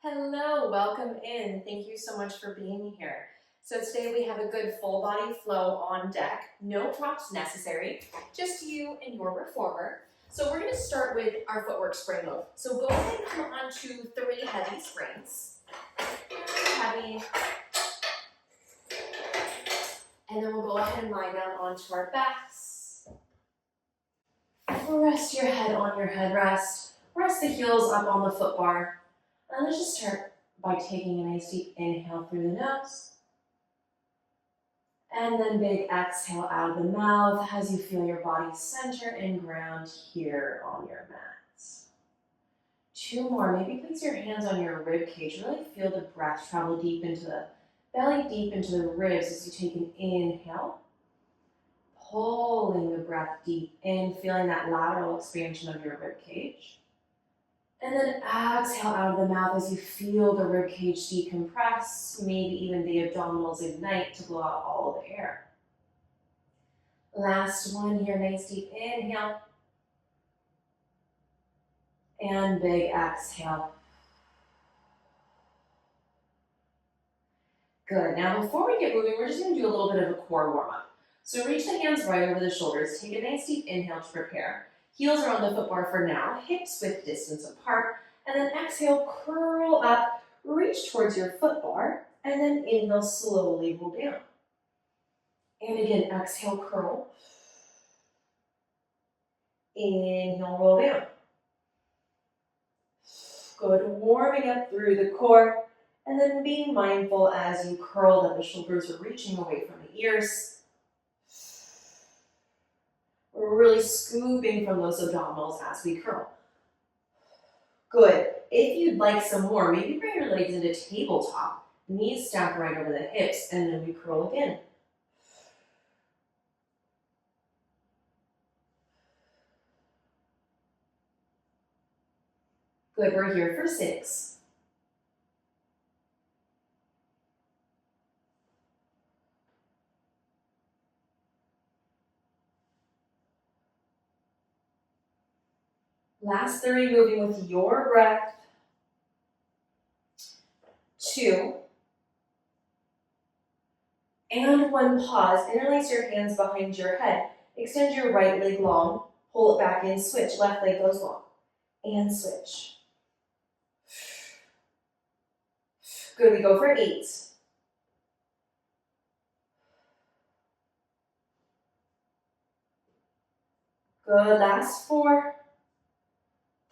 Hello, welcome in. Thank you so much for being here. So today we have a good full body flow on deck. No props necessary, just you and your reformer. So we're going to start with our footwork spring move. So go ahead and come on to 3 heavy springs. Heavy. And then we'll go ahead and lie down onto our backs. Rest your head on your headrest. Rest the heels up on the foot bar. And let's just start by taking a nice deep inhale through the nose. And then big exhale out of the mouth as you feel your body center and ground here on your mat. 2 more. Maybe place your hands on your rib cage. Really feel the breath travel deep into the belly, deep into the ribs as you take an inhale. Pulling the breath deep in, feeling that lateral expansion of your rib cage. And then exhale out of the mouth as you feel the rib cage decompress, maybe even the abdominals ignite to blow out all the air. Last one here, nice deep inhale. And big exhale. Good. Now before we get moving, we're just going to do a little bit of a core warm-up. So reach the hands right over the shoulders. Take a nice deep inhale to prepare. Heels are on the foot bar for now, hips width distance apart, and then exhale, curl up, reach towards your foot bar, and then inhale, slowly roll down. And again, exhale, curl. Inhale, roll down. Good, warming up through the core, and then being mindful as you curl that the shoulders are reaching away from the ears. We're really scooping from those abdominals as we curl. Good. If you'd like some more, maybe bring your legs into tabletop. Knees stacked right over the hips, and then we curl again. Good, we're here for 6. Last 3, moving with your breath. 2. And 1, pause. Interlace your hands behind your head. Extend your right leg long. Pull it back in, switch. Left leg goes long. And switch. Good, we go for 8. Good, last 4.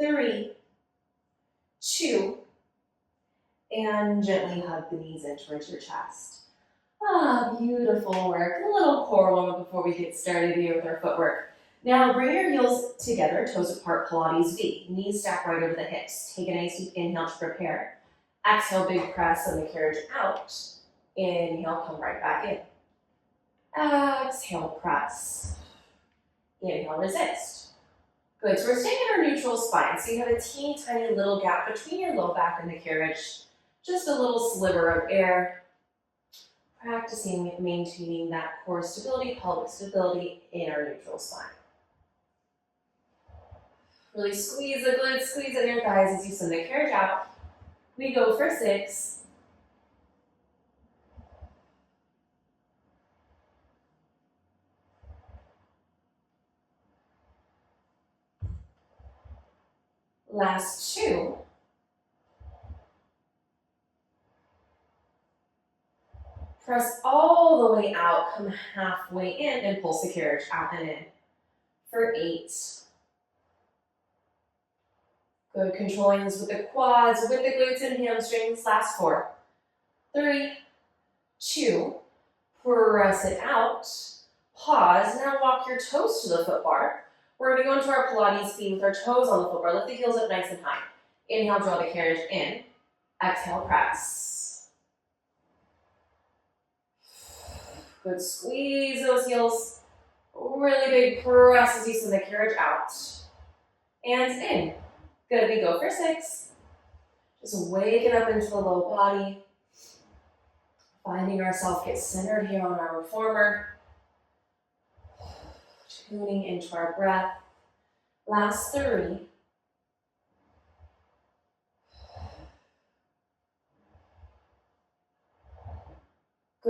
3, 2, and gently hug the knees in towards your chest. Beautiful work. A little core warm-up before we get started here with our footwork. Now bring your heels together, toes apart, Pilates V. Knees stacked right over the hips. Take a nice deep inhale to prepare. Exhale, big press on the carriage out. Inhale, come right back in. Exhale, press. Inhale, resist. Good, so we're staying in our neutral spine. So you have a teeny tiny little gap between your low back and the carriage. Just a little sliver of air. Practicing maintaining that core stability, pelvic stability in our neutral spine. Really squeeze the glutes, squeeze in your thighs as you send the carriage out. We go for 6. Last 2. Press all the way out, come halfway in, and pulse the carriage out and in for 8. Good, controlling this with the quads, with the glutes and hamstrings. Last 4. 3, 2, press it out. Pause, now walk your toes to the foot bar. We're going to go into our Pilates feet with our toes on the foot bar. Lift the heels up nice and high. Inhale, draw the carriage in. Exhale, press. Good, squeeze those heels. Really big press as you send the carriage out. And in. Good, we go for 6. Just waking up into the low body. Finding ourselves get centered here on our reformer. Tuning into our breath. Last 3.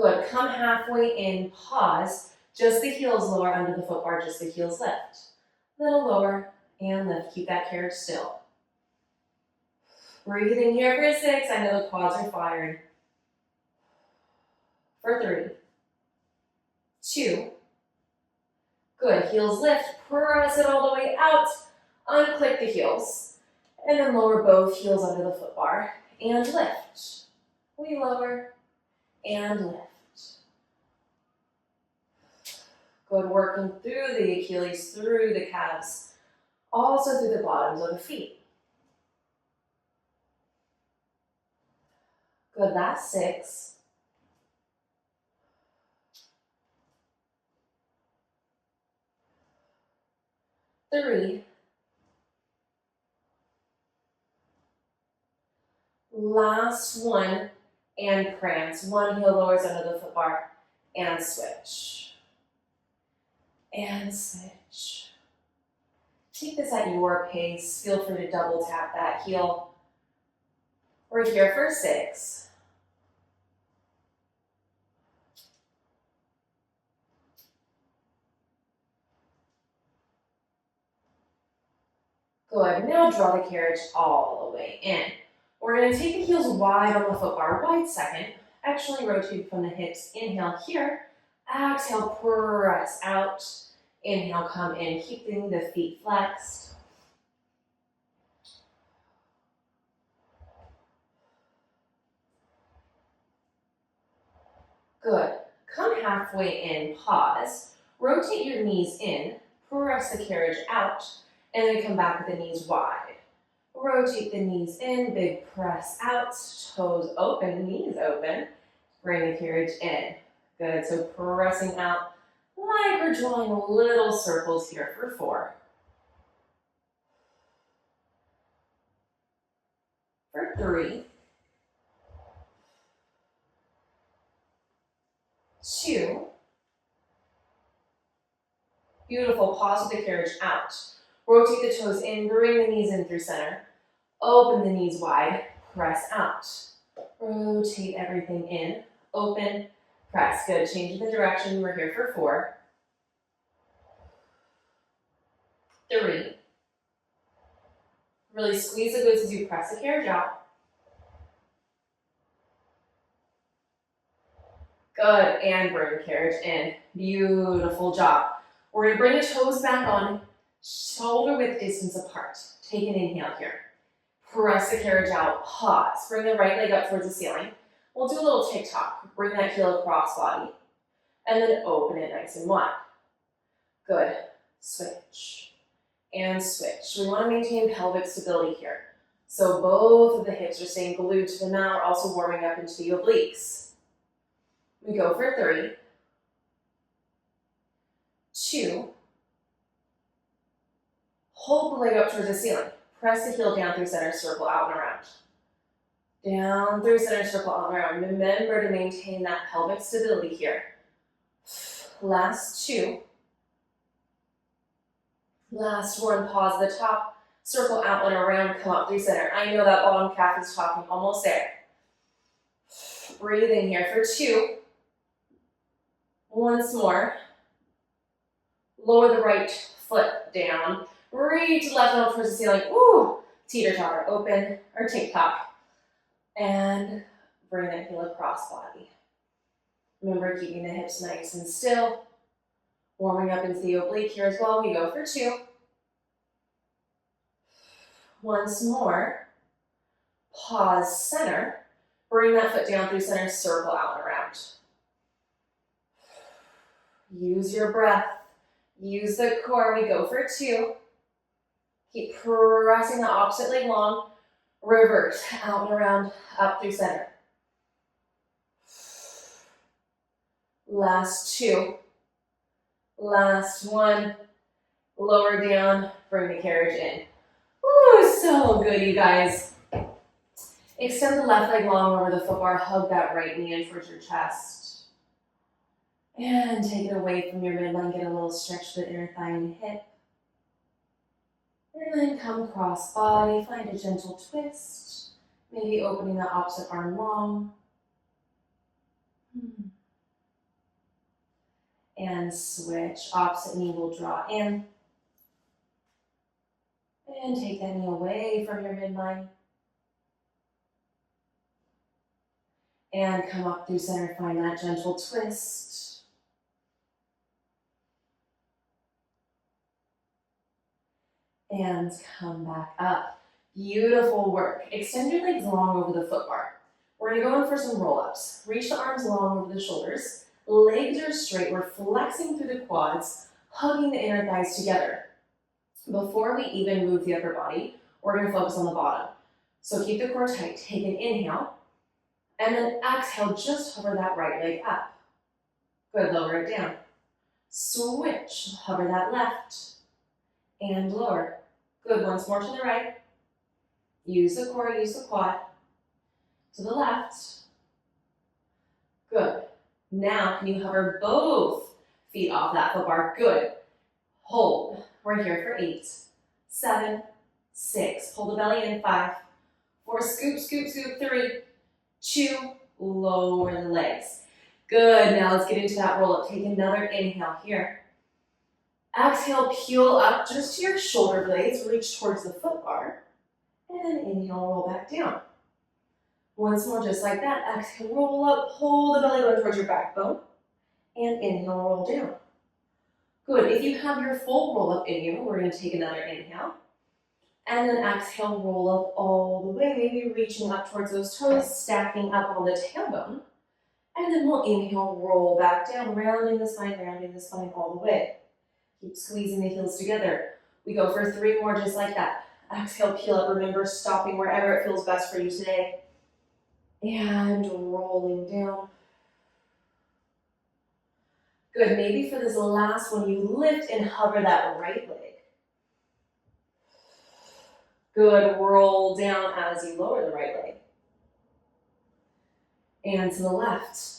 Good. Come halfway in, pause. Just the heels lower under the foot bar, just the heels lift. Little lower and lift. Keep that carriage still. Breathing here for 6. I know the quads are firing. For 3, 2. Good. Heels lift. Press it all the way out. Unclick the heels. And then lower both heels under the foot bar. And lift. We lower and lift. Good. Working through the Achilles, through the calves. Also through the bottoms of the feet. Good. Last 6. 3. Last 1. And prance. One heel lowers under the foot bar. And switch. And switch. Take this at your pace. Feel free to double tap that heel. We're here for 6. Good. Now draw the carriage all the way in. We're going to take the heels wide on the foot bar, wide second. Actually rotate from the hips. Inhale here. Exhale, press out. Inhale, come in, keeping the feet flexed. Good. Come halfway in, pause. Rotate your knees in, press the carriage out, and then come back with the knees wide. Rotate the knees in, big press out, toes open, knees open. Bring the carriage in. Good, so pressing out like we're drawing little circles here for 4. For 3. 2. Beautiful, pause with the carriage out. Rotate the toes in, bring the knees in through center. Open the knees wide, press out. Rotate everything in, open, press. Good, changing the direction, we're here for 4. 3. Really squeeze the glutes as you press the carriage out. Good, and bring the carriage in. Beautiful job. We're going to bring the toes back on, shoulder width distance apart. Take an inhale here. Press the carriage out, pause. Bring the right leg up towards the ceiling. We'll do a little tick-tock. Bring that heel across body. And then open it nice and wide. Good. Switch. And switch. We want to maintain pelvic stability here. So both of the hips are staying glued to the mat. We're also warming up into the obliques. We go for 3. 2. Hold the leg up towards the ceiling. Press the heel down through center, circle out and around. Down through center, circle out and around. Remember to maintain that pelvic stability here. Last 2. Last 1, pause at the top, circle out and around, come up through center. I know that bottom calf is talking, almost there. Breathe in here for 2. Once more. Lower the right foot down. Reach left elbow towards the ceiling. Ooh, teeter-totter, open, or tick-tock. And bring that heel across body. Remember keeping the hips nice and still. Warming up into the oblique here as well. We go for 2. Once more. Pause, center. Bring that foot down through center, circle out and around. Use your breath. Use the core. We go for 2. Keep pressing the opposite leg long. Reverse, out and around, up through center. Last 2. Last 1. Lower down, bring the carriage in. Ooh, so good, you guys. Extend the left leg long over the foot bar. Hug that right knee in towards your chest. And take it away from your midline. Get a little stretch to the inner thigh and hip. And then come cross body. Find a gentle twist. Maybe opening the opposite arm long. and switch. Opposite knee will draw in. And take that knee away from your midline. And come up through center, find that gentle twist. And come back up. Beautiful work. Extend your legs long over the foot bar. We're gonna go in for some roll-ups. Reach the arms long over the shoulders. Legs are straight. We're flexing through the quads, hugging the inner thighs together. Before we even move the upper body, we're gonna focus on the bottom. So keep the core tight. Take an inhale. And then exhale, just hover that right leg up. Good, lower it down. Switch, hover that left. And lower. Good, once more to the right. Use the core, use the quad. To the left. Good. Now, can you hover both feet off that foot bar? Good. Hold. We're here for 8, 7, 6. Pull the belly in. 5, 4. Scoop, scoop, scoop. 3, 2. Lower the legs. Good. Now let's get into that roll up. Take another inhale here. Exhale, peel up just to your shoulder blades. Reach towards the foot bar. And then inhale, roll back down. Once more, just like that. Exhale, roll up. Pull the belly button towards your backbone. And inhale, roll down. Good. If you have your full roll up in you, we're going to take another inhale. And then exhale, roll up all the way. Maybe reaching up towards those toes, stacking up on the tailbone. And then we'll inhale, roll back down, rounding the spine all the way. Keep squeezing the heels together. We go for 3 more just like that. Exhale, peel up. Remember, stopping wherever it feels best for you today. And rolling down. Good. Maybe for this last one, you lift and hover that right leg. Good. Roll down as you lower the right leg. And to the left.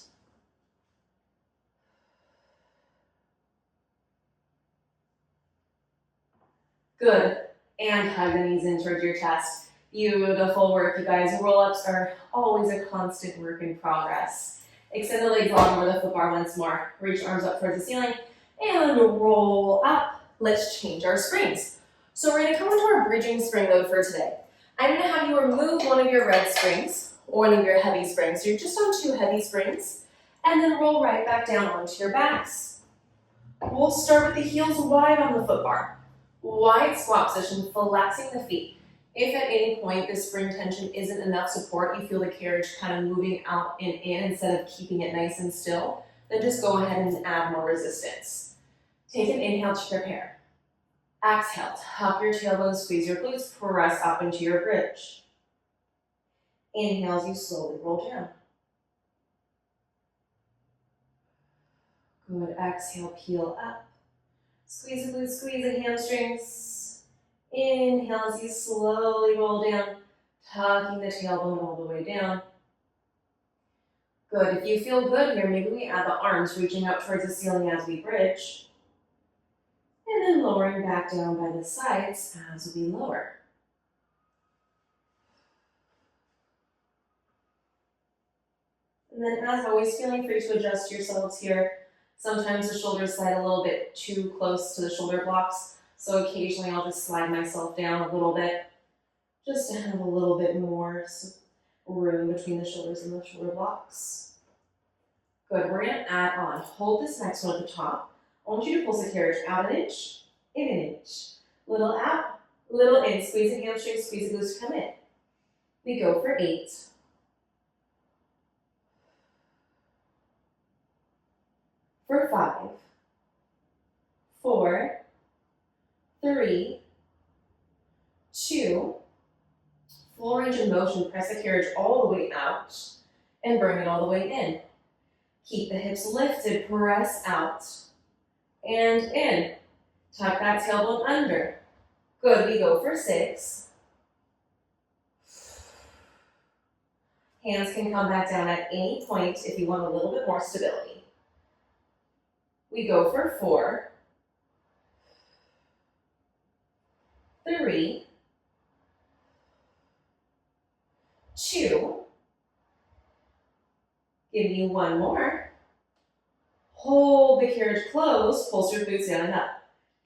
Good. And hug the knees in towards your chest. Beautiful work, you guys. Roll-ups are always a constant work in progress. Extend the legs long over the foot bar once more. Reach arms up towards the ceiling and roll up. Let's change our springs. So we're going to come into our bridging spring load for today. I'm going to have you remove one of your red springs, one of your heavy springs. So you're just on 2 heavy springs, and then roll right back down onto your backs. We'll start with the heels wide on the foot bar. Wide squat position, flexing the feet. If at any point the spring tension isn't enough support, you feel the carriage kind of moving out and in instead of keeping it nice and still, then just go ahead and add more resistance. Take an inhale to prepare. Exhale, tuck your tailbone, squeeze your glutes, press up into your bridge. Inhale as you slowly roll down. Good, exhale, peel up. Squeeze the glutes, squeeze the hamstrings. Inhale as you slowly roll down, tucking the tailbone all the way down. Good, if you feel good here, maybe we add the arms reaching up towards the ceiling as we bridge. And then lowering back down by the sides as we lower. And then as always, feeling free to adjust yourselves here. Sometimes the shoulders slide a little bit too close to the shoulder blocks, so occasionally I'll just slide myself down a little bit, just to have a little bit more room between the shoulders and the shoulder blocks. Good, we're gonna add on. Hold this next one at the top. I want you to pulse the carriage out an inch, in an inch. Little out, little in. Squeeze the hamstrings, squeeze the glutes to come in. We go for 8. For 5, 4, 3, 2, full range of motion. Press the carriage all the way out and bring it all the way in. Keep the hips lifted, press out and in. Tuck that tailbone under. Good, we go for 6. Hands can come back down at any point if you want a little bit more stability. We go for 4, 3, 2, give you 1 more, Hold the carriage closed, pulse your glutes down and up.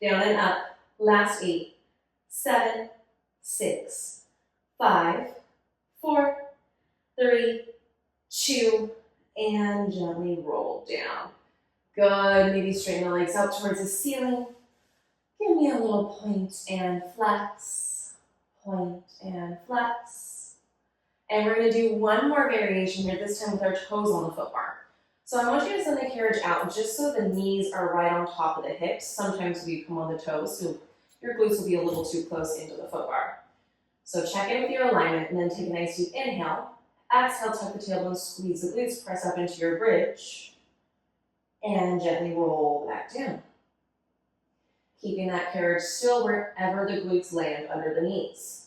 Down and up. Last 8, 7, 6, 5, 4, 3, 2, and gently roll down. Good, maybe straighten the legs out towards the ceiling. Give me a little point and flex, point and flex. And we're gonna do one more variation here, this time with our toes on the foot bar. So I want you to send the carriage out just so the knees are right on top of the hips. Sometimes we come on the toes, so your glutes will be a little too close into the foot bar. So check in with your alignment and then take a nice deep inhale. Exhale, tuck the tailbone, squeeze the glutes, press up into your bridge, and gently roll back down. Keeping that carriage still wherever the glutes land under the knees.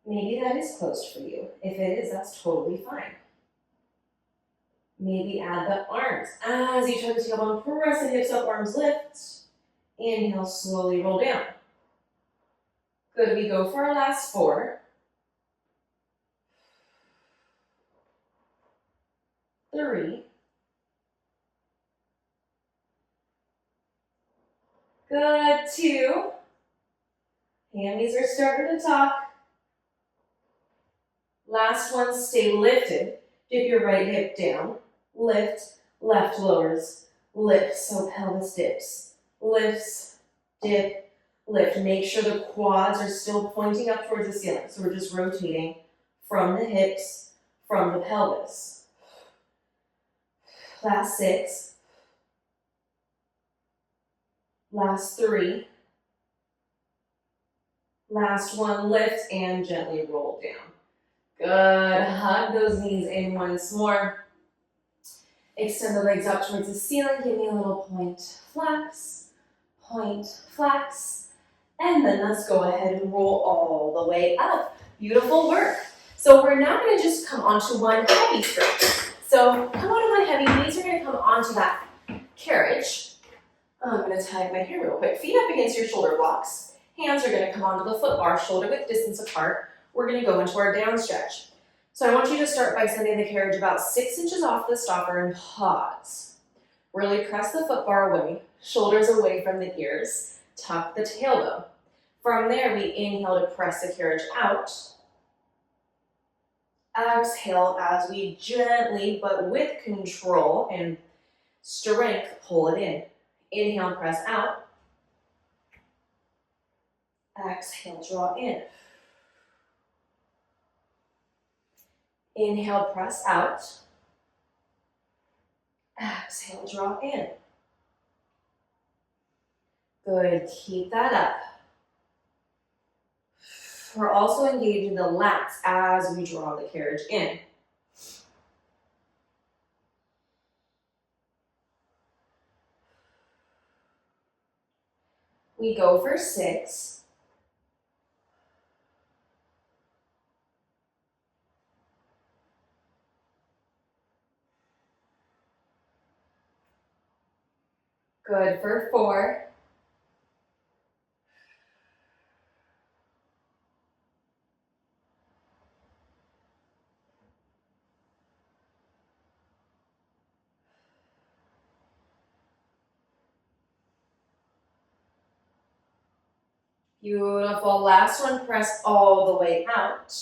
Maybe that is closed for you. If it is, that's totally fine. Maybe add the arms. As you tuck the tailbone, press the hips up, arms lift. Inhale, slowly roll down. Good, we go for our last 4. 3. Good, 2. Hammies are starting to talk. Last one, stay lifted. Dip your right hip down. Lift, left lowers. Lift, so pelvis dips. Lifts, dip, lift. Make sure the quads are still pointing up towards the ceiling. So we're just rotating from the hips, from the pelvis. Last 6. Last 3. Last one, lift and gently roll down. Good, hug those knees in once more. Extend the legs up towards the ceiling, give me a little point, flex, and then let's go ahead and roll all the way up. Beautiful work. So we're now gonna just come onto one heavy stretch. So come onto one heavy, knees are gonna come onto that carriage. I'm gonna tie up my hair real quick. Feet up against your shoulder blocks. Hands are gonna come onto the foot bar, shoulder width distance apart. We're gonna go into our down stretch. So I want you to start by sending the carriage about 6 inches off the stopper and pause. Really press the foot bar away, shoulders away from the ears, tuck the tailbone. From there, we inhale to press the carriage out. Exhale as we gently, but with control and strength, pull it in. Inhale, press out. Exhale, draw in. Inhale, press out. Exhale, draw in. Good, keep that up. We're also engaging the lats as we draw the carriage in. We go for 6. Good for 4. Beautiful. Last one, press all the way out.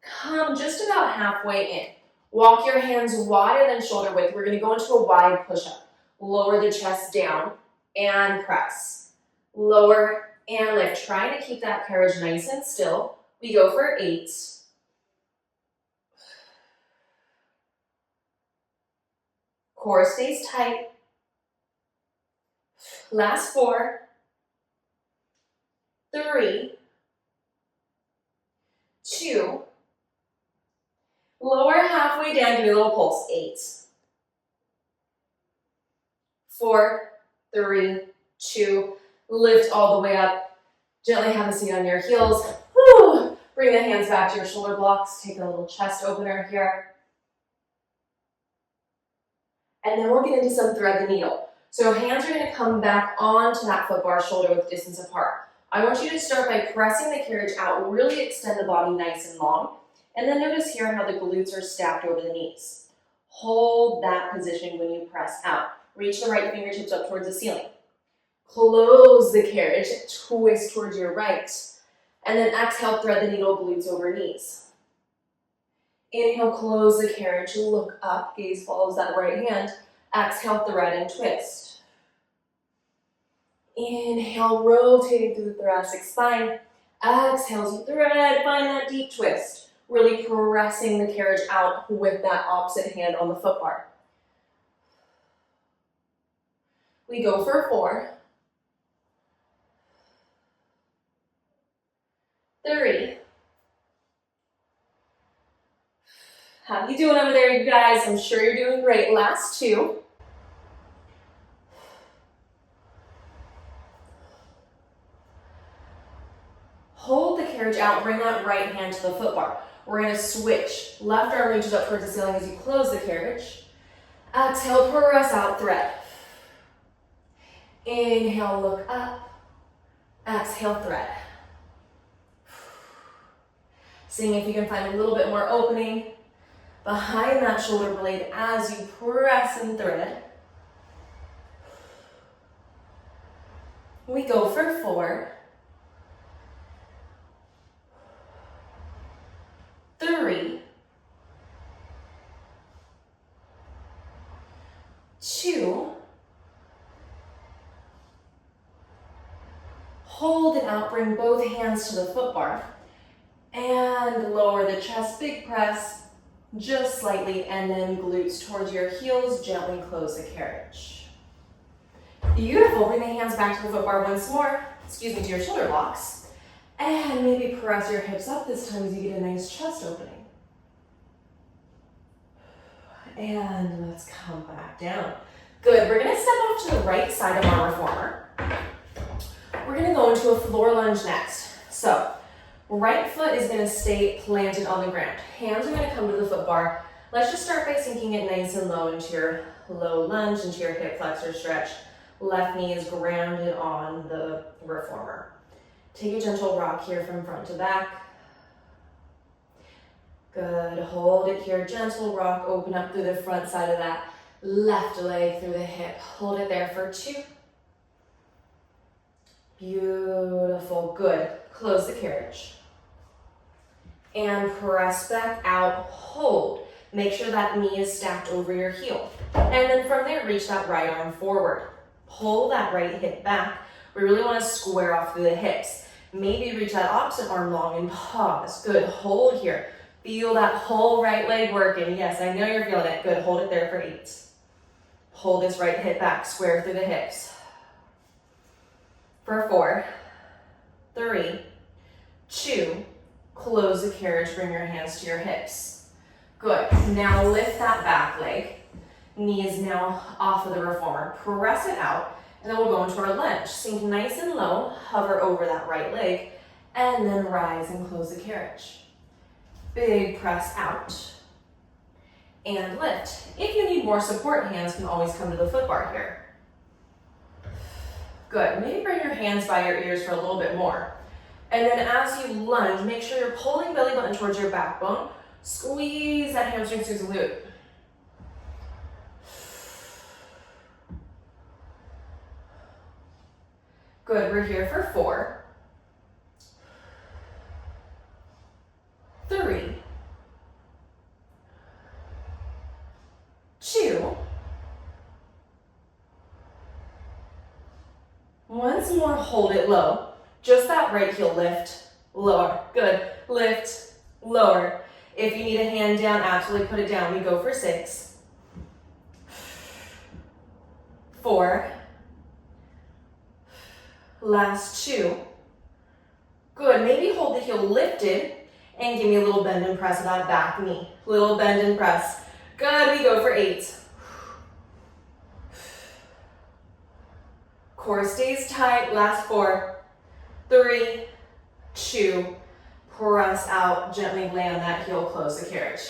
Come just about halfway in. Walk your hands wider than shoulder width. We're going to go into a wide push-up. Lower the chest down and press. Lower and lift. Trying to keep that carriage nice and still. We go for 8. Core stays tight. Last 4. 3, 2, lower halfway down, give me a little pulse. 8, 4, 3, 2, lift all the way up. Gently have a seat on your heels. Whew. Bring the hands back to your shoulder blocks. Take a little chest opener here. And then we'll get into some thread the needle. So hands are going to come back onto that foot bar, shoulder width distance apart. I want you to start by pressing the carriage out, really extend the body nice and long, and then notice here how the glutes are stacked over the knees. Hold that position when you press out. Reach the right fingertips up towards the ceiling. Close the carriage, twist towards your right. And then exhale, thread the needle, glutes over knees. Inhale, close the carriage, look up, gaze follows that right hand. Exhale, thread and twist. Inhale, rotating through the thoracic spine. Exhale, as you thread, find that deep twist. Really pressing the carriage out with that opposite hand on the foot bar. We go for 4. 3. How you doing over there, you guys? I'm sure you're doing great. Last 2. Hold the carriage out, bring that right hand to the foot bar. We're gonna switch. Left arm reaches up towards the ceiling as you close the carriage. Exhale, press out, thread. Inhale, look up. Exhale, thread. Seeing if you can find a little bit more opening behind that shoulder blade as you press and thread. We go for 4. 3. 2. Hold it out, bring both hands to the foot bar. And lower the chest, big press, just slightly, and then glutes towards your heels, gently close the carriage. Beautiful, bring the hands back to the foot bar once more, to your shoulder blocks. And maybe press your hips up this time as you get a nice chest opening. And let's come back down. Good, we're gonna step off to the right side of our reformer. We're gonna go into a floor lunge next. So, right foot is gonna stay planted on the ground. Hands are gonna come to the foot bar. Let's just start by sinking it nice and low into your low lunge, into your hip flexor stretch. Left knee is grounded on the reformer. Take a gentle rock here from front to back. Good, hold it here, gentle rock, open up through the front side of that left leg through the hip. Hold it there for 2. Beautiful, good. Close the carriage. And press back out, hold. Make sure that knee is stacked over your heel. And then from there, reach that right arm forward. Pull that right hip back. We really want to square off through the hips. Maybe reach that opposite arm long and pause. Good, hold here. Feel that whole right leg working. Yes, I know you're feeling it. Good, hold it there for 8. Hold this right hip back, square through the hips. For 4, 3, 2, close the carriage, bring your hands to your hips. Good, now lift that back leg. Knee is now off of the reformer. Press it out, and then we'll go into our lunge. Sink nice and low, hover over that right leg, and then rise and close the carriage. Big press out, and lift. If you need more support, hands can always come to the foot bar here. Good, maybe bring your hands by your ears for a little bit more. And then as you lunge, make sure you're pulling belly button towards your backbone. Squeeze that hamstring through the glute. Good, we're here for 4, 3, 2. Once more, hold it low. Just that right heel lift, lower. Good, lift, lower. If you need a hand down, absolutely put it down. We go for 6, 4, last 2. Good, maybe hold the heel lifted and give me a little bend and press of that back knee. Little bend and press. Good, we go for 8. Core stays tight, last 4, 3, 2, press out, gently land that heel, close the carriage.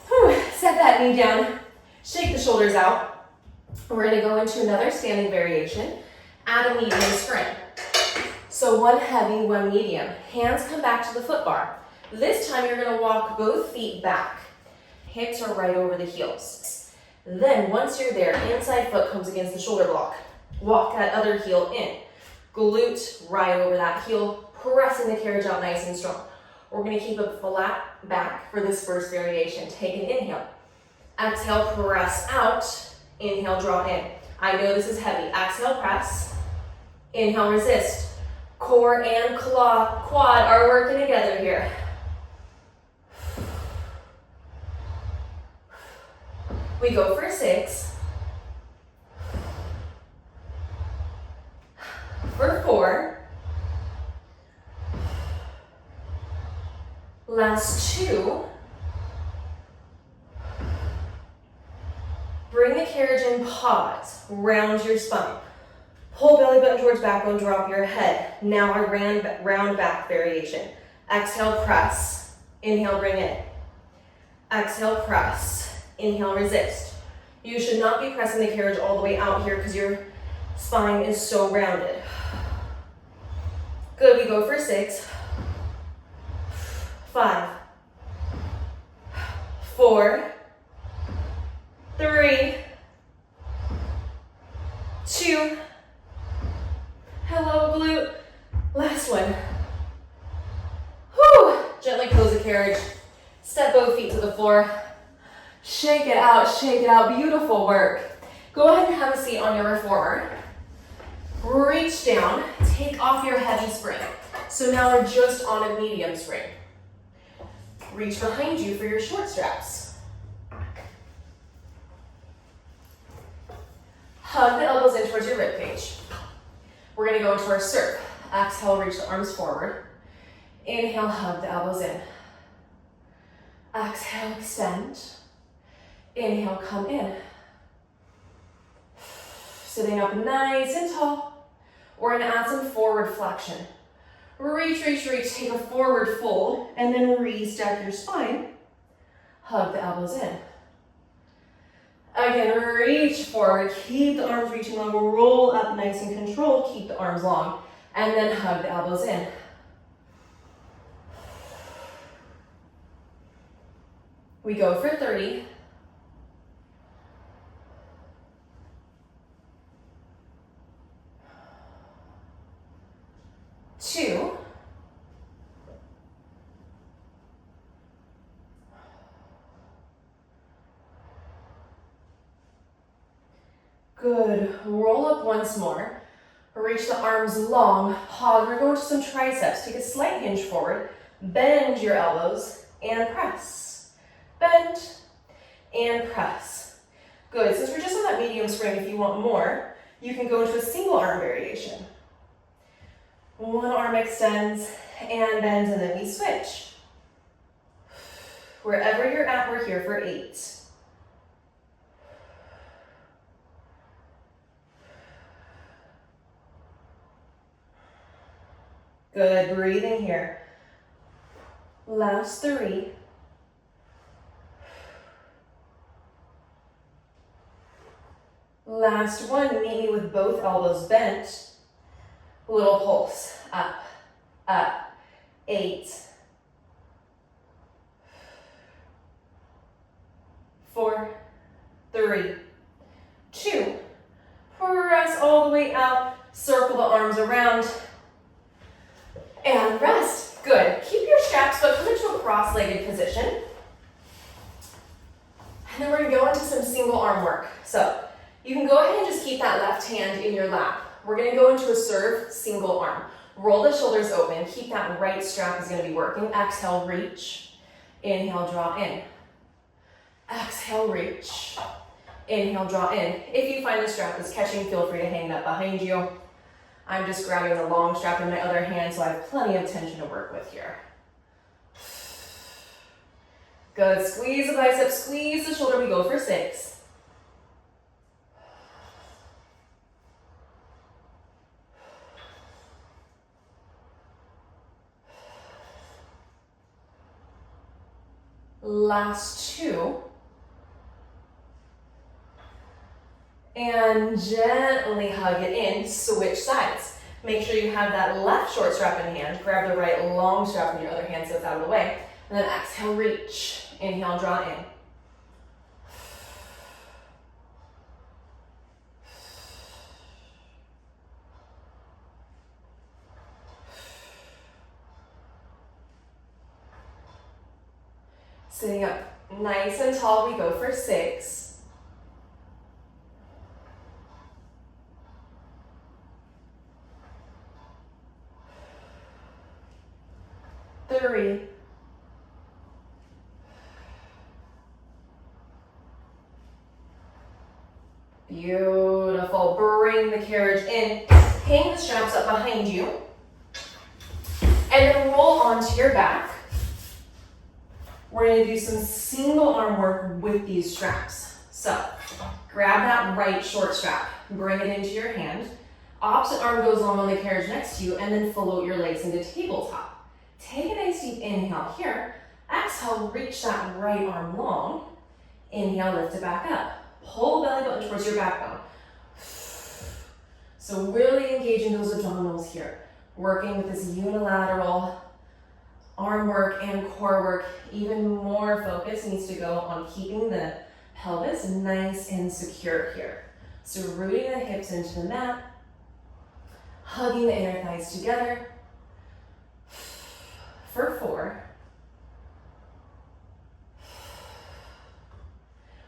Whew. Set that knee down, shake the shoulders out. We're gonna go into another standing variation. Add a medium spring. So one heavy, one medium. Hands come back to the foot bar. This time you're gonna walk both feet back. Hips are right over the heels. Then once you're there, inside foot comes against the shoulder block. Walk that other heel in. Glute right over that heel, pressing the carriage out nice and strong. We're gonna keep a flat back for this first variation. Take an inhale. Exhale, press out. Inhale, draw in. I know this is heavy. Exhale, press. Inhale, resist. Core and quad are working together here. We go for 6. For 4. Last 2. Bring the carriage in, pause, round your spine. Pull belly button towards backbone, drop your head. Now our round back variation. Exhale, press. Inhale, bring in. Exhale, press. Inhale, resist. You should not be pressing the carriage all the way out here because your spine is so rounded. Good, we go for 6. 5. 4. 3. 2. Hello, glute. Last one. Whew. Gently close the carriage. Step both feet to the floor. Shake it out, shake it out. Beautiful work. Go ahead and have a seat on your reformer. Reach down, take off your heavy spring. So now we're just on a medium spring. Reach behind you for your short straps. Hug the elbows in towards your ribcage. We're gonna go into our serve. Exhale, reach the arms forward. Inhale, hug the elbows in. Exhale, extend. Inhale, come in. Sitting up nice and tall. We're gonna add some forward flexion. Reach, reach, reach, take a forward fold, and then re-stack your spine. Hug the elbows in. Again, reach forward, keep the arms reaching long, roll up nice and controlled, keep the arms long, and then hug the elbows in. We go for 30. Two. Good. Roll up once more. Reach the arms long. Pause. We're going to some triceps. Take a slight hinge forward. Bend your elbows and press. Bend and press. Good. Since we're just on that medium spring, if you want more, you can go into a single arm variation. One arm extends and bends, and then we switch. Wherever you're at, we're here for 8. Good, breathing here. Last 3. Last 1, meet me with both elbows bent. Little pulse, up, up, 8. 4, 3, 2. Press all the way out, circle the arms around, and rest. Good. Keep your straps, but come into a cross-legged position. And then we're gonna go into some single arm work. So you can go ahead and just keep that left hand in your lap. We're gonna go into a serve single arm. Roll the shoulders open. Keep that right strap is gonna be working. Exhale, reach. Inhale, draw in. Exhale, reach. Inhale, draw in. If you find the strap is catching, feel free to hang that behind you. I'm just grabbing the long strap in my other hand, so I have plenty of tension to work with here. Good, squeeze the biceps, squeeze the shoulder, we go for 6. Last 2. And gently hug it in, switch sides. Make sure you have that left short strap in hand. Grab the right long strap in your other hand so it's out of the way. And then exhale, reach. Inhale, draw in. Sitting up nice and tall, we go for 6. 3. Beautiful. Bring the carriage in. Hang the straps up behind you. And then roll onto your back. We're going to do some single arm work with these straps. So, grab that right short strap. Bring it into your hand. Opposite arm goes long on the carriage next to you, and then float your legs into tabletop. Take a nice deep inhale here. Exhale, reach that right arm long. Inhale, lift it back up. Pull the belly button towards your backbone. So really engaging those abdominals here. Working with this unilateral arm work and core work. Even more focus needs to go on keeping the pelvis nice and secure here. So rooting the hips into the mat. Hugging the inner thighs together. For 4.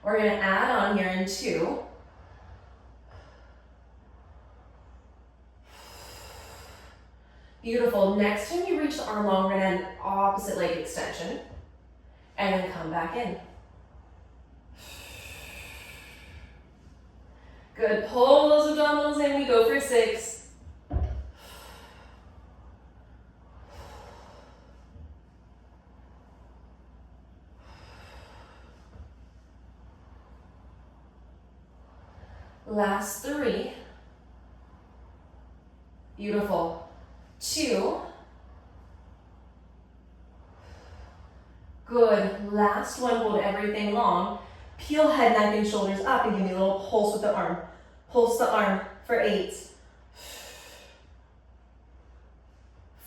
We're going to add on here in 2. Beautiful. Next time you reach the arm long, we're going to add opposite leg extension. And then come back in. Good. Pull those abdominals in. We go for 6. Last 3. Beautiful. 2. Good. Last one. Hold everything long. Peel head, neck, and shoulders up and give me a little pulse with the arm. Pulse the arm for 8.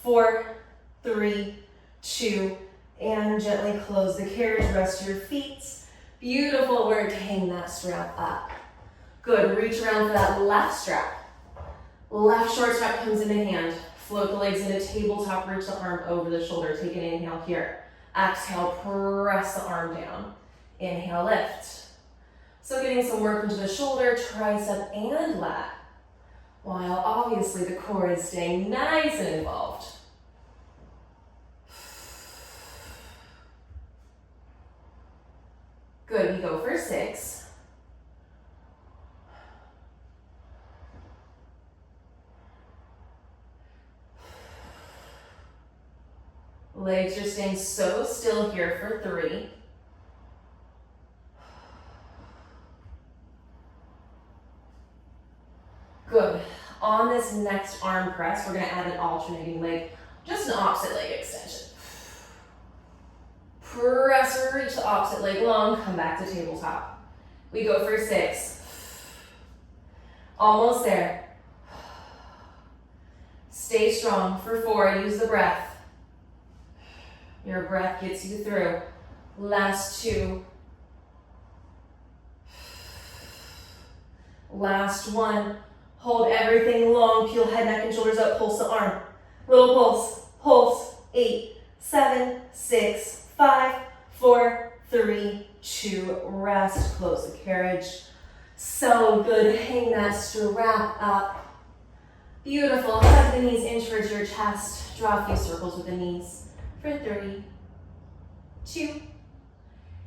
4, 3, 2, and gently close the carriage. Rest your feet. Beautiful work. Hang that strap up. Good. Reach around for that left strap. Left short strap comes into hand. Float the legs into tabletop. Reach the arm over the shoulder. Take an inhale here. Exhale, press the arm down. Inhale, lift. So getting some work into the shoulder, tricep, and lat, while obviously the core is staying nice and involved. Good. We go for 6. Legs are staying so still here for 3. Good. On this next arm press, we're going to add an alternating leg, just an opposite leg extension. Press or reach the opposite leg long, come back to tabletop. We go for 6. Almost there. Stay strong for 4. Use the breath. Your breath gets you through. Last 2. Last 1. Hold everything long. Peel head, neck, and shoulders up. Pulse the arm. Little pulse. Pulse. 8, 7, 6, 5, 4, 3, 2. Rest. Close the carriage. So good. Hang that strap up. Beautiful. Hug the knees in towards your chest. Draw a few circles with the knees. For 3, 2,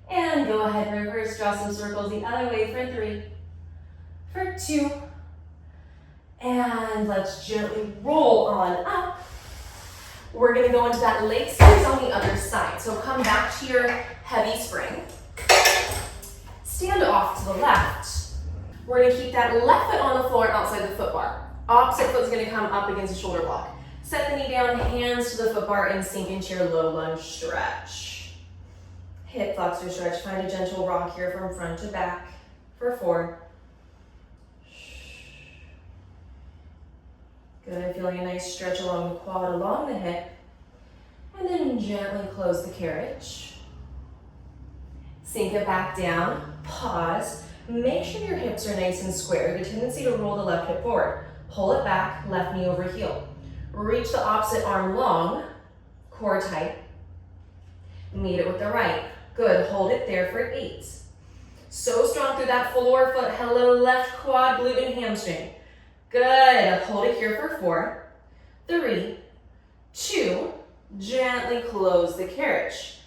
and go ahead, reverse, draw some circles the other way for 3, for 2, and let's gently roll on up. We're going to go into that leg squeeze on the other side. So come back to your heavy spring. Stand off to the left. We're going to keep that left foot on the floor outside the foot bar. Opposite foot's going to come up against the shoulder block. Set the knee down, hands to the foot bar, and sink into your low lunge stretch. Hip flexor stretch. Find a gentle rock here from front to back for 4. Good. Feeling a nice stretch along the quad, along the hip. And then gently close the carriage. Sink it back down. Pause. Make sure your hips are nice and square. The tendency to roll the left hip forward. Pull it back, left knee over heel. Reach the opposite arm long, core tight. Meet it with the right. Good, hold it there for 8. So strong through that floor foot. Hello, left quad, glute, and hamstring. Good, hold it here for 4, 3, 2, gently close the carriage.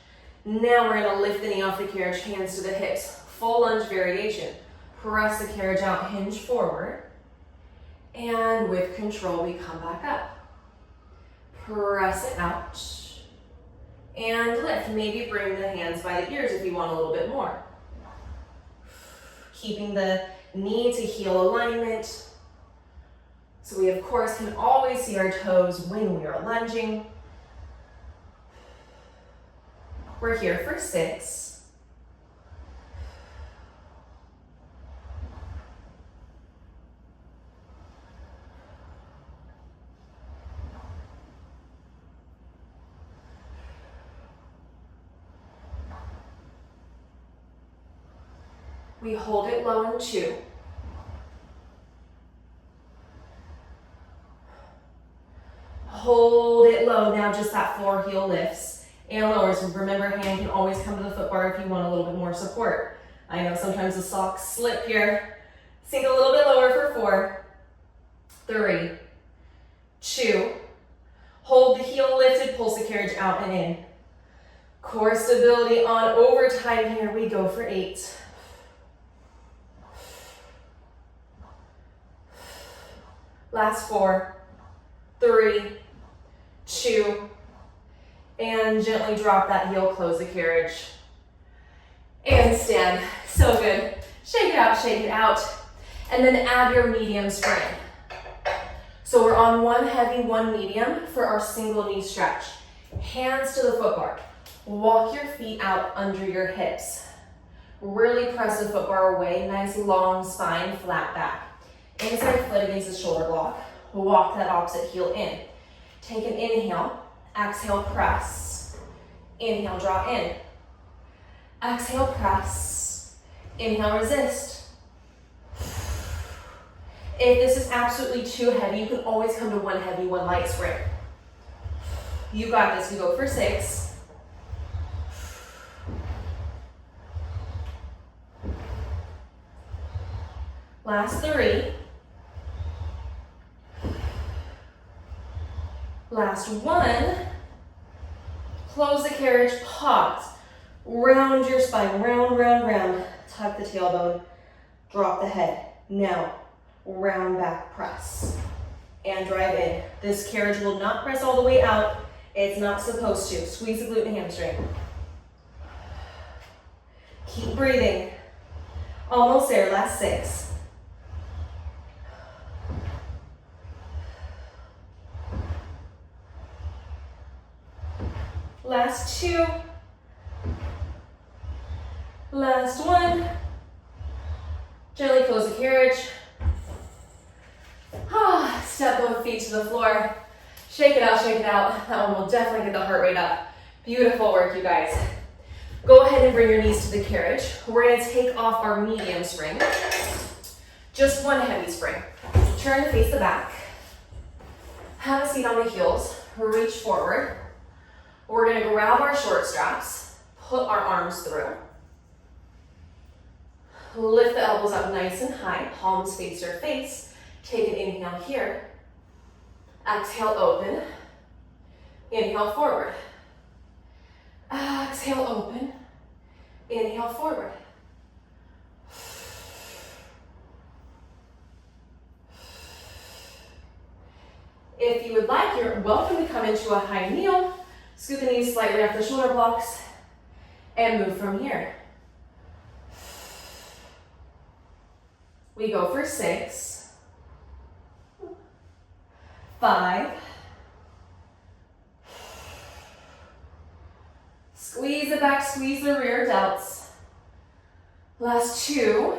Now we're gonna lift the knee off the carriage, hands to the hips. Full lunge variation. Press the carriage out, hinge forward. And with control, we come back up. Press it out. And lift. Maybe bring the hands by the ears if you want a little bit more. Keeping the knee to heel alignment. So we, of course, can always see our toes when we are lunging. We're here for 6. We hold it low in 2. Hold it low. Now just that floor heel lifts and lowers. Remember, hand can always come to the foot bar if you want a little bit more support. I know sometimes the socks slip here. Sink a little bit lower for 4, 3, 2. Hold the heel lifted, pulse the carriage out and in. Core stability on overtime here. We go for 8. Last 4, 3, 2, and gently drop that heel, close the carriage, and stand. So good. Shake it out, and then add your medium spring. So we're on one heavy, one medium for our single knee stretch. Hands to the foot bar. Walk your feet out under your hips. Really press the foot bar away, nice long spine, flat back. Inside foot against the shoulder block. Walk that opposite heel in. Take an inhale. Exhale, press. Inhale, draw in. Exhale, press. Inhale, resist. If this is absolutely too heavy, you can always come to one heavy, one light spring. You got this. We go for 6. Last 3. Last 1. Close the carriage, pause. Round your spine, round, round, round. Tuck the tailbone, drop the head. Now, round back press. And drive in. This carriage will not press all the way out. It's not supposed to. Squeeze the glute and hamstring. Keep breathing. Almost there, last 6. Last 2. Last 1. Gently close the carriage. Step both feet to the floor. Shake it out, shake it out. That one will definitely get the heart rate up. Beautiful work, you guys. Go ahead and bring your knees to the carriage. We're gonna take off our medium spring. Just one heavy spring. Turn to face the back. Have a seat on the heels. Reach forward. We're gonna grab our short straps, put our arms through. Lift the elbows up nice and high, palms face your face. Take an inhale here. Exhale, open. Inhale, forward. Exhale, open. Inhale, forward. If you would like, you're welcome to come into a high kneel. Scoot the knees slightly off the shoulder blocks and move from here. We go for 6, 5, squeeze the back, squeeze the rear delts. Last 2.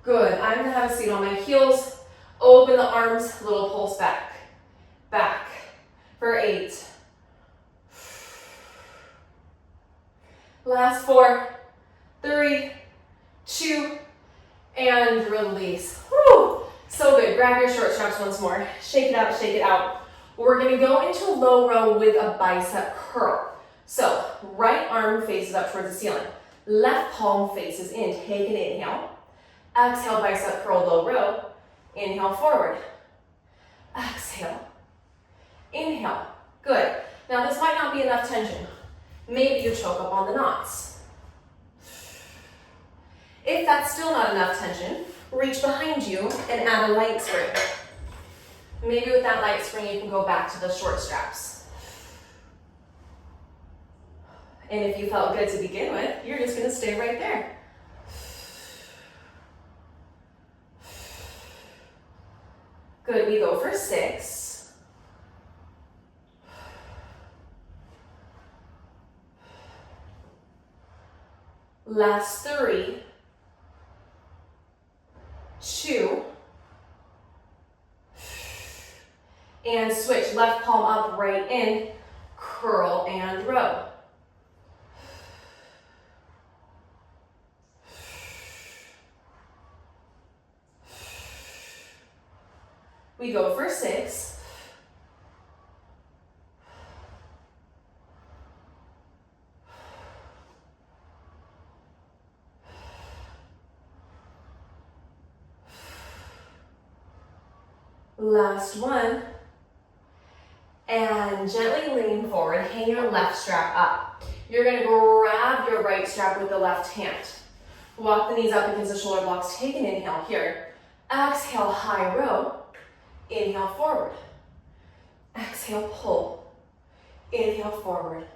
Good. I'm gonna have a seat on my heels. Open the arms, little pulse back. Back for 8. Last 4, 3, 2, and release. Whew. So good. Grab your short straps once more. Shake it out, shake it out. We're gonna go into low row with a bicep curl. So right arm faces up towards the ceiling. Left palm faces in. Take an inhale. Exhale, bicep curl, low row. Inhale, forward. Exhale. Inhale. Good. Now this might not be enough tension. Maybe you choke up on the knots. If that's still not enough tension, reach behind you and add a light spring. Maybe with that light spring, you can go back to the short straps. And if you felt good to begin with, you're just gonna stay right there. Good, we go for 6. Last 3, 2, and switch, left palm up, right in, curl and row. We go for 6. Last 1. And gently lean forward, hang your left strap up. You're gonna grab your right strap with the left hand. Walk the knees up against the shoulder blocks. Take an inhale here. Exhale, high row. Inhale, forward. Exhale, pull. Inhale, forward.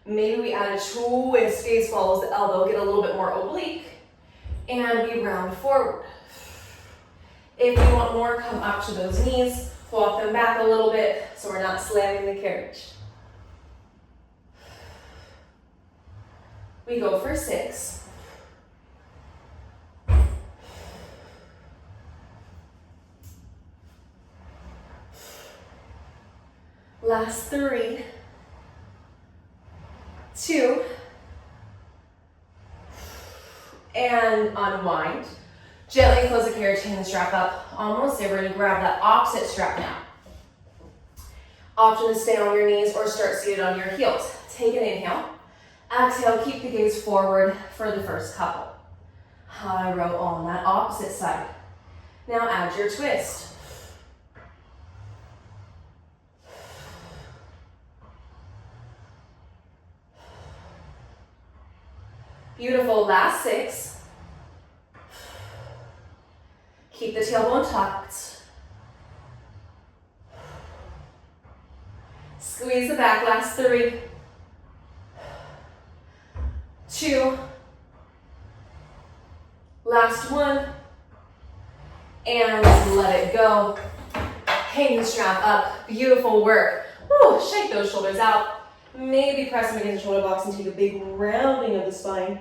Maybe we add a twist, gaze follows the elbow, get a little bit more oblique, and we round forward. If you want more, come up to those knees, walk them back a little bit so we're not slamming the carriage. We go for 6. Last 3, 2, and unwind. Gently close the carriage, hang the strap up. Almost there, we're gonna grab that opposite strap now. Option to stay on your knees or start seated on your heels. Take an inhale. Exhale, keep the gaze forward for the first couple. High row on that opposite side. Now add your twist. Beautiful, last 6. Keep the tailbone tucked. Squeeze the back, last 3, 2, last 1, and let it go. Hang the strap up, beautiful work. Woo, shake those shoulders out. Maybe press them against the shoulder blocks and take a big rounding of the spine.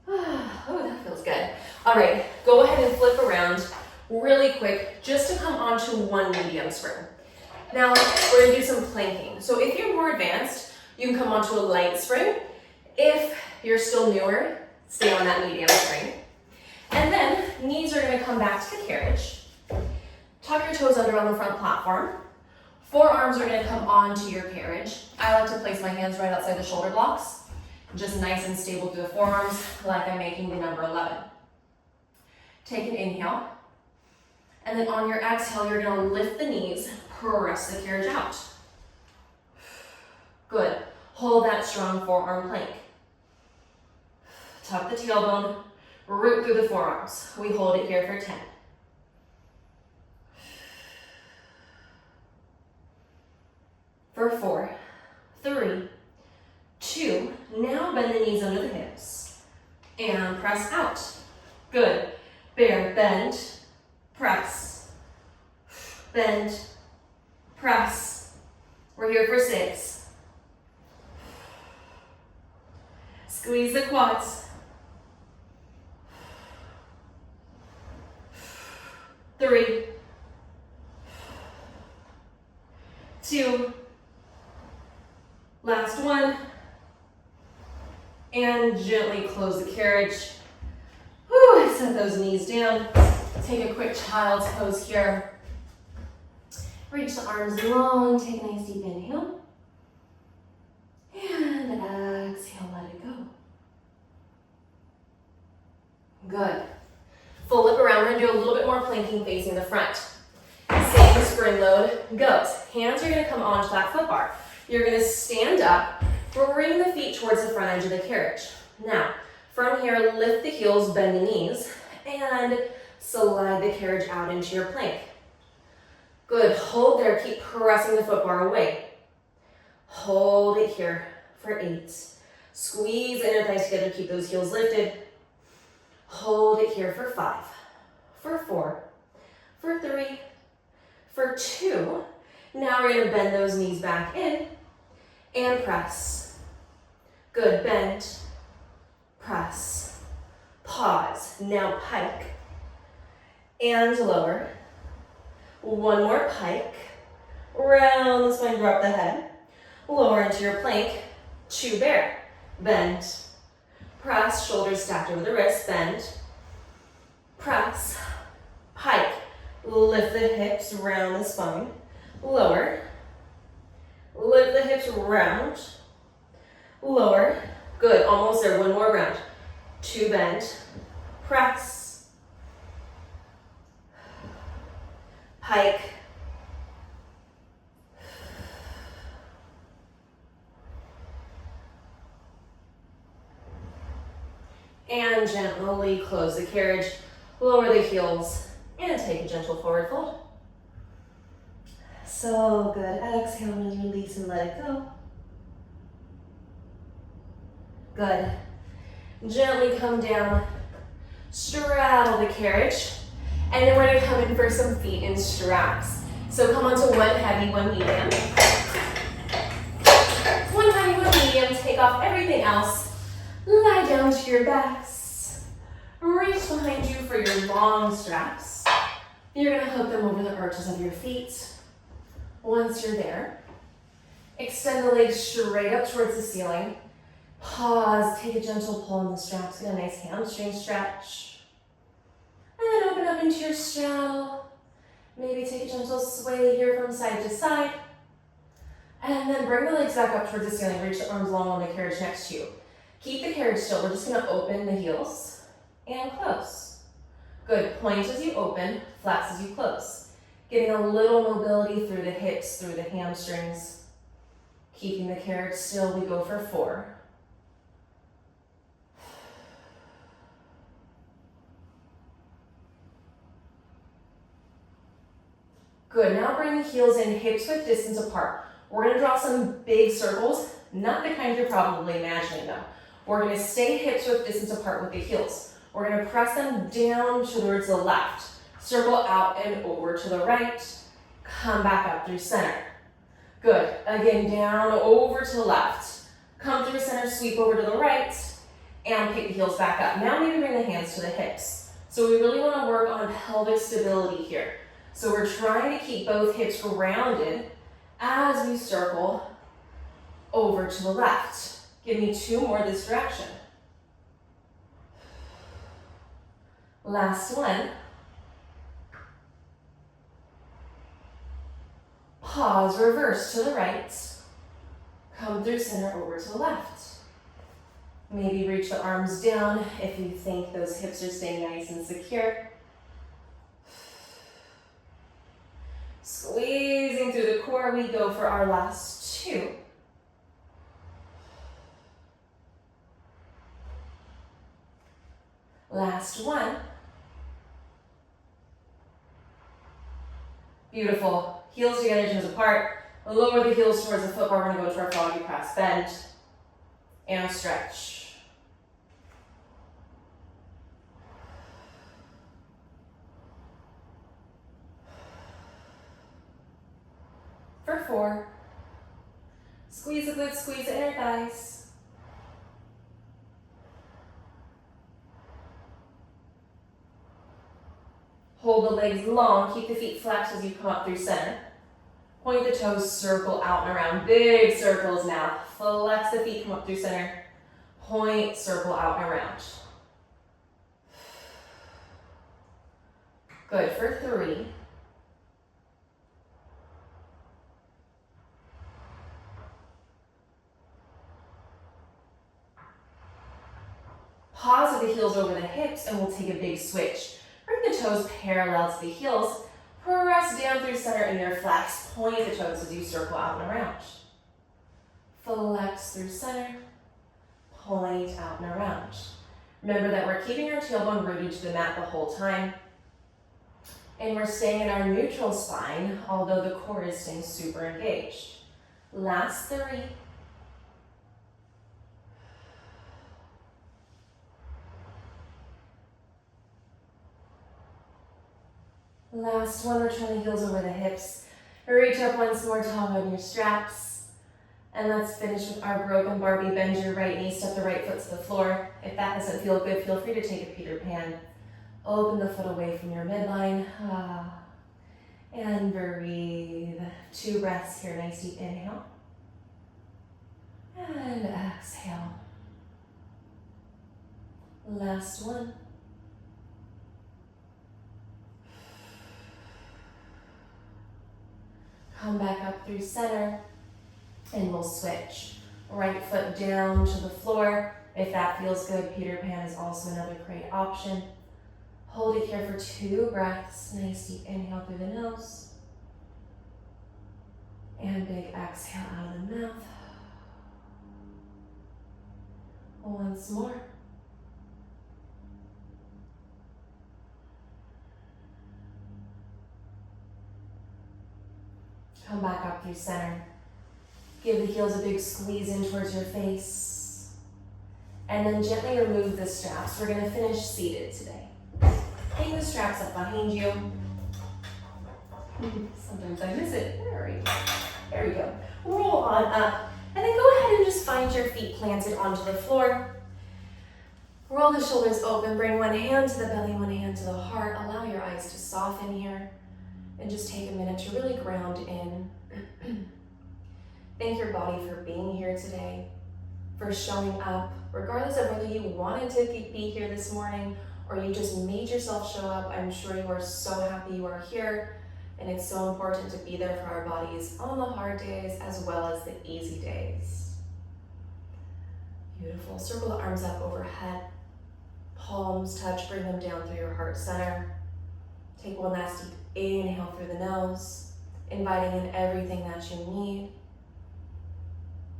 Oh, that feels good. All right, go ahead and flip around really quick just to come onto one medium spring. Now, we're gonna do some planking. So if you're more advanced, you can come onto a light spring. If you're still newer, stay on that medium spring. And then knees are gonna come back to the carriage. Tuck your toes under on the front platform. Forearms are gonna come onto your carriage. I like to place my hands right outside the shoulder blocks. Just nice and stable through the forearms, like I'm making the number 11. Take an inhale. And then on your exhale, you're gonna lift the knees, press the carriage out. Good. Hold that strong forearm plank. Tuck the tailbone, root through the forearms. We hold it here for 10. For 4, 3, 2, now bend the knees under the hips and press out. Good. Bear, bend, press, bend, press. We're here for 6. Squeeze the quads. 3, 2, last 1, and gently close the carriage. Whew, set those knees down. Take a quick child's pose here. Reach the arms long, take a nice deep inhale. And exhale, let it go. Good. Full lip around, we're gonna do a little bit more planking facing the front. Same spring load goes. Hands are gonna come onto that foot bar. You're gonna stand up, bring the feet towards the front edge of the carriage. Now, from here, lift the heels, bend the knees, and slide the carriage out into your plank. Good, hold there, keep pressing the foot bar away. Hold it here for 8. Squeeze the inner thighs together, keep those heels lifted. Hold it here for 5, for 4, for 3, for 2. Now we're gonna bend those knees back in and press. Good, bend, press, pause. Now pike and lower. One more pike, round the spine, drop the head. Lower into your plank, 2 bear, bend, press, shoulders stacked over the wrist, bend, press, pike, lift the hips, round the spine, lower, lift the hips, round, lower, good, almost there, one more round, 2 bend, press, pike, and gently close the carriage, lower the heels, and take a gentle forward fold. So good. Exhale, and release and let it go. Good. Gently come down, straddle the carriage, and then we're gonna come in for some feet in straps. So come onto one heavy, one medium. One heavy, one medium, take off everything else. Lie down to your backs. Reach behind you for your long straps. You're gonna hook them over the arches of your feet. Once you're there, extend the legs straight up towards the ceiling. Pause, take a gentle pull on the straps. Get a nice hamstring stretch. And then open up into your straddle. Maybe take a gentle sway here from side to side. And then bring the legs back up towards the ceiling. Reach the arms long on the carriage next to you. Keep the carriage still. We're just gonna open the heels and close. Good, point as you open, flex as you close. Getting a little mobility through the hips, through the hamstrings. Keeping the carriage still, we go for 4. Good, now bring the heels in, hips width distance apart. We're gonna draw some big circles, not the kind you're probably imagining though. We're gonna stay hips width distance apart with the heels. We're gonna press them down towards the left. Circle out and over to the right. Come back up through center. Good, again, down, over to the left. Come through center, sweep over to the right, and pick the heels back up. Now maybe bring the hands to the hips. So we really wanna work on pelvic stability here. So we're trying to keep both hips grounded as we circle over to the left. Give me 2 more this direction. Last one. Pause, reverse to the right. Come through center over to the left. Maybe reach the arms down if you think those hips are staying nice and secure. Squeezing through the core, we go for our last 2. Last one. Beautiful. Heels together, toes apart. Lower the heels towards the foot bar. We're going to go to our froggy press. Bend and stretch. For 4. Squeeze the glutes, squeeze the inner thighs. Hold the legs long, keep the feet flexed as you come up through center. Point the toes, circle out and around. Big circles now. Flex the feet, come up through center. Point, circle out and around. Good, for 3. Pause with the heels over the hips, and we'll take a big switch. Bring the toes parallel to the heels. Press down through center in your flex. Point the toes as you circle out and around. Flex through center. Point out and around. Remember that we're keeping our tailbone rooted to the mat the whole time. And we're staying in our neutral spine, although the core is staying super engaged. Last 3. Last 1, return the heels over the hips. Reach up once more, tongue on your straps. And let's finish with our broken Barbie. Bend your right knee, step the right foot to the floor. If that doesn't feel good, feel free to take a Peter Pan. Open the foot away from your midline. And breathe. 2 breaths here. Nice deep inhale. And exhale. Last 1. Come back up through center. And we'll switch. Right foot down to the floor. If that feels good, Peter Pan is also another great option. Hold it here for 2 breaths. Nice deep inhale through the nose. And big exhale out of the mouth. Once more. Come back up through center. Give the heels a big squeeze in towards your face. And then gently remove the straps. We're going to finish seated today. Hang the straps up behind you. Sometimes I miss it. There we go. Roll on up. And then go ahead and just find your feet planted onto the floor. Roll the shoulders open. Bring one hand to the belly, one hand to the heart. Allow your eyes to soften here. And just take a minute to really ground in. Thank your body for being here today, for showing up, regardless of whether you wanted to be here this morning or you just made yourself show up. I'm sure you are so happy you are here, and it's so important to be there for our bodies on the hard days as well as the easy days. Beautiful. Circle the arms up overhead. Palms touch, bring them down through your heart center. Take one last deep inhale through the nose, inviting in everything that you need.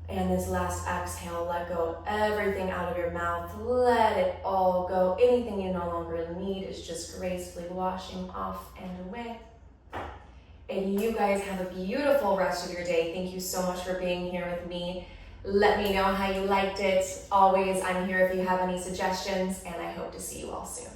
And this last exhale, let go of everything out of your mouth. Let it all go. Anything you no longer need is just gracefully washing off and away. And you guys have a beautiful rest of your day. Thank you so much for being here with me. Let me know how you liked it. Always, I'm here if you have any suggestions, and I hope to see you all soon.